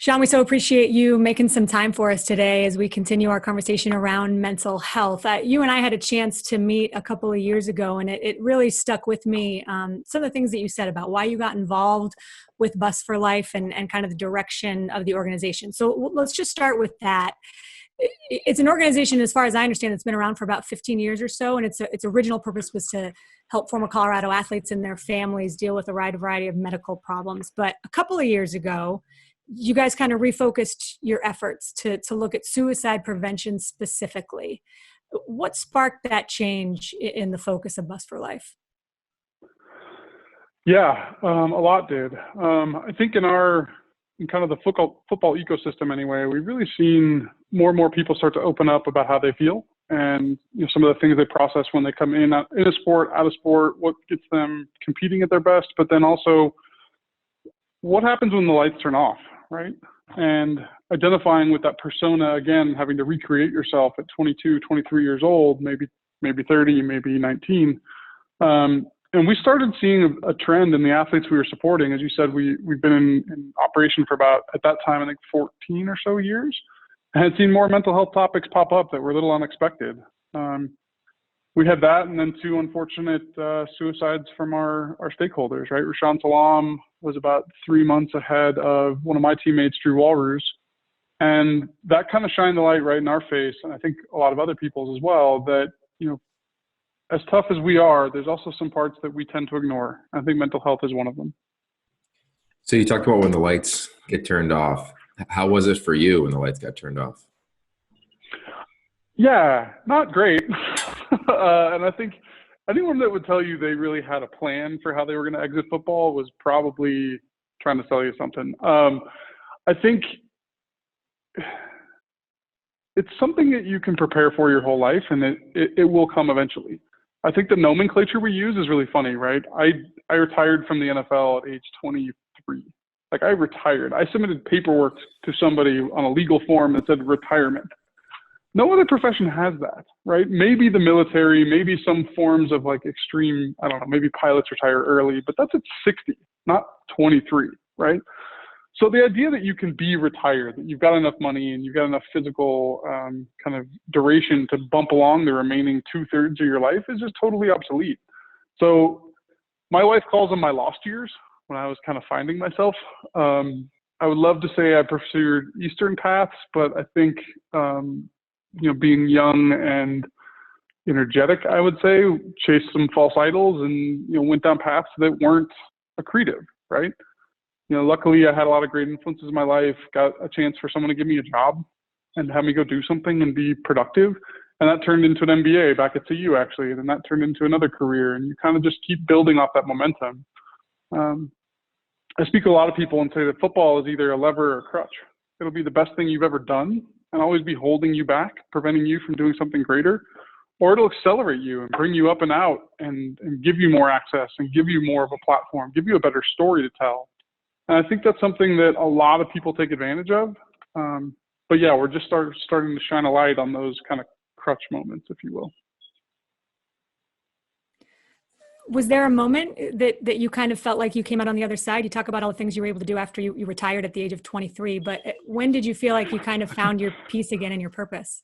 Sean, we so appreciate you making some time for us today as we continue our conversation around mental health. You and I had a chance to meet a couple of years ago, and it really stuck with me. Some of the things that you said about why you got involved with Buffs for Life and kind of the direction of the organization. So let's just start with that. It's an organization, as far as I understand, it's been around for about 15 years or so, and its original purpose was to help former Colorado athletes and their families deal with a wide variety of medical problems. But a couple of years ago, you guys kind of refocused your efforts to look at suicide prevention specifically. What sparked that change in the focus of Buffs for Life? Yeah, a lot did. I think in kind of the football ecosystem anyway, we've really seen more and more people start to open up about how they feel and some of the things they process when they come in a sport, out of sport, what gets them competing at their best, but then also what happens when the lights turn off, right? And identifying with that persona, again, having to recreate yourself at 22, 23 years old, maybe 30, maybe 19. And we started seeing a trend in the athletes we were supporting. As you said, we've been in operation for about, at that time, I think 14 or so years, and had seen more mental health topics pop up that were a little unexpected. We had that, and then two unfortunate suicides from our stakeholders, right? Rashawn Salam was about 3 months ahead of one of my teammates, Drew Walrus. And that kind of shined the light right in our face, and I think a lot of other people's as well, that, as tough as we are, there's also some parts that we tend to ignore. I think mental health is one of them. So you talked about when the lights get turned off. How was it for you when the lights got turned off? Yeah, not great. And I think anyone that would tell you they really had a plan for how they were going to exit football was probably trying to sell you something. I think it's something that you can prepare for your whole life, and it will come eventually. I think the nomenclature we use is really funny, right? I retired from the NFL at age 23. Like, I retired. I submitted paperwork to somebody on a legal form that said retirement. No other profession has that, right? Maybe the military, maybe some forms of like extreme, I don't know, maybe pilots retire early, but that's at 60, not 23, right? So the idea that you can be retired, that you've got enough money and you've got enough physical kind of duration to bump along the remaining 2/3 of your life is just totally obsolete. So my wife calls them my lost years when I was kind of finding myself. I would love to say I pursued Eastern paths, but I think, being young and energetic, I would say, chased some false idols and, went down paths that weren't accretive, right? Luckily I had a lot of great influences in my life, got a chance for someone to give me a job and have me go do something and be productive. And that turned into an MBA back at CU, actually. And then that turned into another career, and you kind of just keep building off that momentum. I speak to a lot of people and say that football is either a lever or a crutch. It'll be the best thing you've ever done and always be holding you back, preventing you from doing something greater, or it'll accelerate you and bring you up and out and give you more access and give you more of a platform, give you a better story to tell. And I think that's something that a lot of people take advantage of. But yeah, we're just starting to shine a light on those kind of crutch moments, if you will. Was there a moment that you kind of felt like you came out on the other side? You talk about all the things you were able to do after you retired at the age of 23, but when did you feel like you kind of found your peace again and your purpose?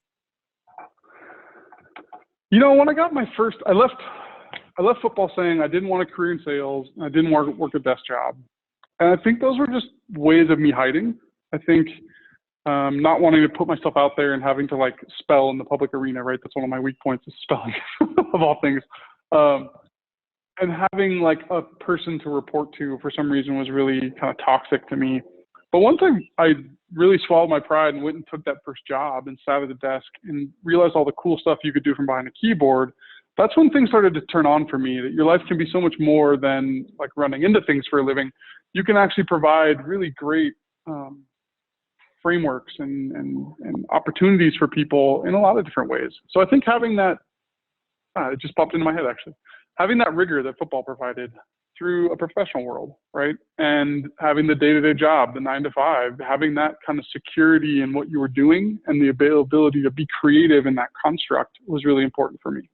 When I got my first, I left football saying I didn't want a career in sales. I didn't work a desk job. And I think those were just ways of me hiding. I think not wanting to put myself out there and having to like spell in the public arena, right? That's one of my weak points, is spelling of all things. And having like a person to report to for some reason was really kind of toxic to me. But once I really swallowed my pride and went and took that first job and sat at the desk and realized all the cool stuff you could do from behind a keyboard, that's when things started to turn on for me, that your life can be so much more than like running into things for a living. You can actually provide really great frameworks and opportunities for people in a lot of different ways. So I think having that, it just popped into my head actually, having that rigor that football provided through a professional world, right? And having the day-to-day job, the 9 to 5, having that kind of security in what you were doing and the availability to be creative in that construct was really important for me.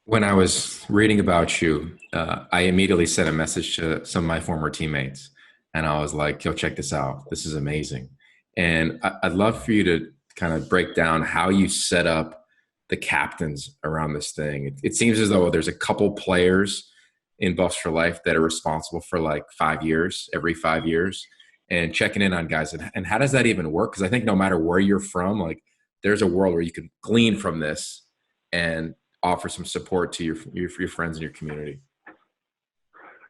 When I was reading about you, I immediately sent a message to some of my former teammates. And I was like, yo, check this out. This is amazing. And I'd love for you to kind of break down how you set up the captains around this thing. It seems as though there's a couple players in Buffs for Life that are responsible for like 5 years, every 5 years, and checking in on guys. And how does that even work? Because I think no matter where you're from, like there's a world where you can glean from this and offer some support to your friends in your community.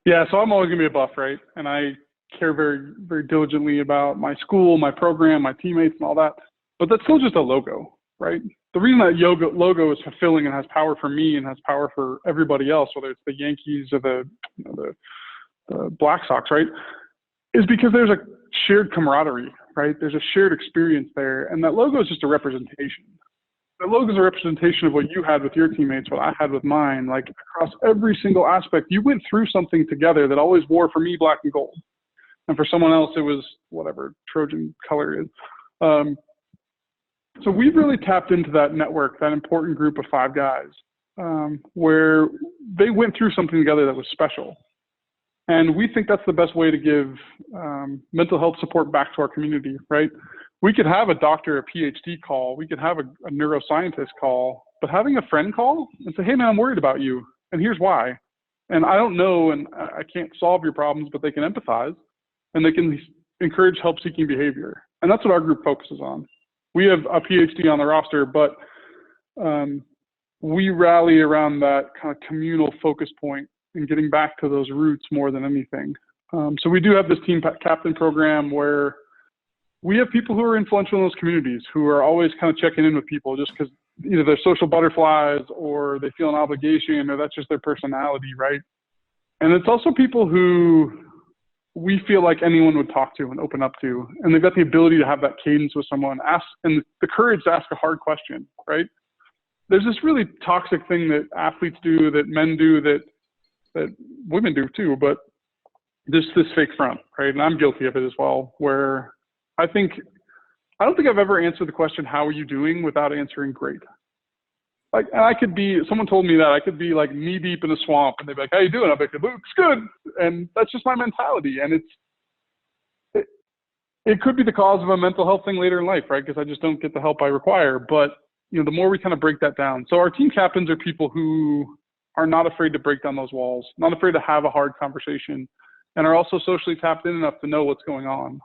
Yeah, so I'm always going to be a Buff, right? And I care very, very diligently about my school, my program, my teammates, and all that. But that's still just a logo, right? The reason that logo is fulfilling and has power for me and has power for everybody else, whether it's the Yankees or the Black Sox, right, is because there's a shared camaraderie, right? There's a shared experience there, and that logo is just a representation. The logo is a representation of what you had with your teammates, what I had with mine. Like across every single aspect, you went through something together that always wore for me black and gold, and for someone else it was whatever Trojan color is. So we've really tapped into that network, that important group of 5 guys, where they went through something together that was special. And we think that's the best way to give mental health support back to our community, right? We could have a doctor, a PhD call. We could have a neuroscientist call. But having a friend call and say, hey, man, I'm worried about you, and here's why. And I don't know, and I can't solve your problems, but they can empathize, and they can encourage help-seeking behavior. And that's what our group focuses on. We have a PhD on the roster, but we rally around that kind of communal focus point and getting back to those roots more than anything. So we do have this team captain program where we have people who are influential in those communities who are always kind of checking in with people just because either they're social butterflies or they feel an obligation or that's just their personality, right? And it's also people who we feel like anyone would talk to and open up to, and they've got the ability to have that cadence with someone, and the courage to ask a hard question, right? There's this really toxic thing that athletes do, that men do, that women do too, but this fake front, right? And I'm guilty of it as well, where I don't think I've ever answered the question, how are you doing, without answering great. Like, and I could be, someone told me that I could be like knee deep in a swamp and they'd be like, how you doing? I'll be like, it looks good. And that's just my mentality. And it could be the cause of a mental health thing later in life, right? Because I just don't get the help I require. But, the more we kind of break that down. So our team captains are people who are not afraid to break down those walls, not afraid to have a hard conversation, and are also socially tapped in enough to know what's going on,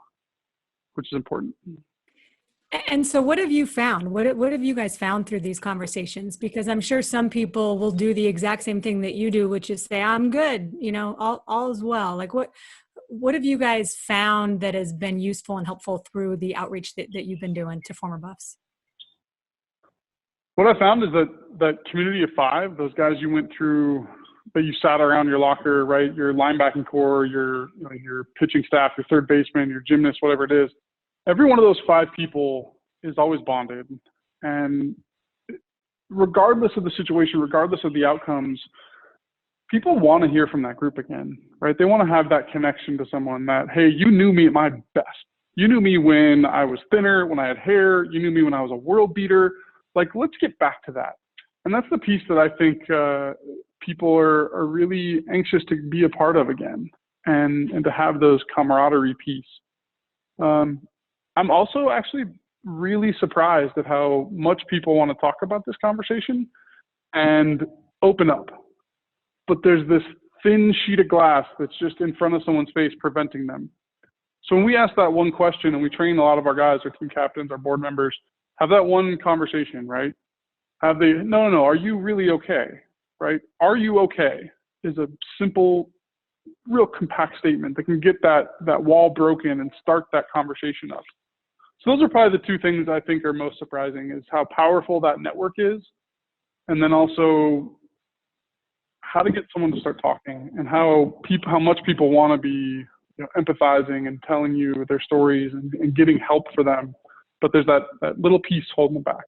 which is important. And so what have you found? What have you guys found through these conversations? Because I'm sure some people will do the exact same thing that you do, which is say, I'm good, all is well. Like what have you guys found that has been useful and helpful through the outreach that you've been doing to former Buffs? What I found is that community of 5, those guys you went through, that you sat around your locker, right? Your linebacking core, your pitching staff, your third baseman, your gymnast, whatever it is. Every one of those 5 people is always bonded. And regardless of the situation, regardless of the outcomes, people want to hear from that group again, right? They want to have that connection to someone that, hey, you knew me at my best. You knew me when I was thinner, when I had hair. You knew me when I was a world beater. Like, let's get back to that. And that's the piece that I think people are really anxious to be a part of again, and to have those camaraderie piece. I'm also actually really surprised at how much people want to talk about this conversation and open up. But there's this thin sheet of glass that's just in front of someone's face preventing them. So when we ask that one question, and we train a lot of our guys, our team captains, our board members, have that one conversation, right? No, are you really okay, right? Are you okay is a simple, real compact statement that can get that wall broken and start that conversation up. So those are probably the 2 things I think are most surprising, is how powerful that network is, and then also how to get someone to start talking, and how much people want to be empathizing and telling you their stories and getting help for them. But there's that little piece holding them back.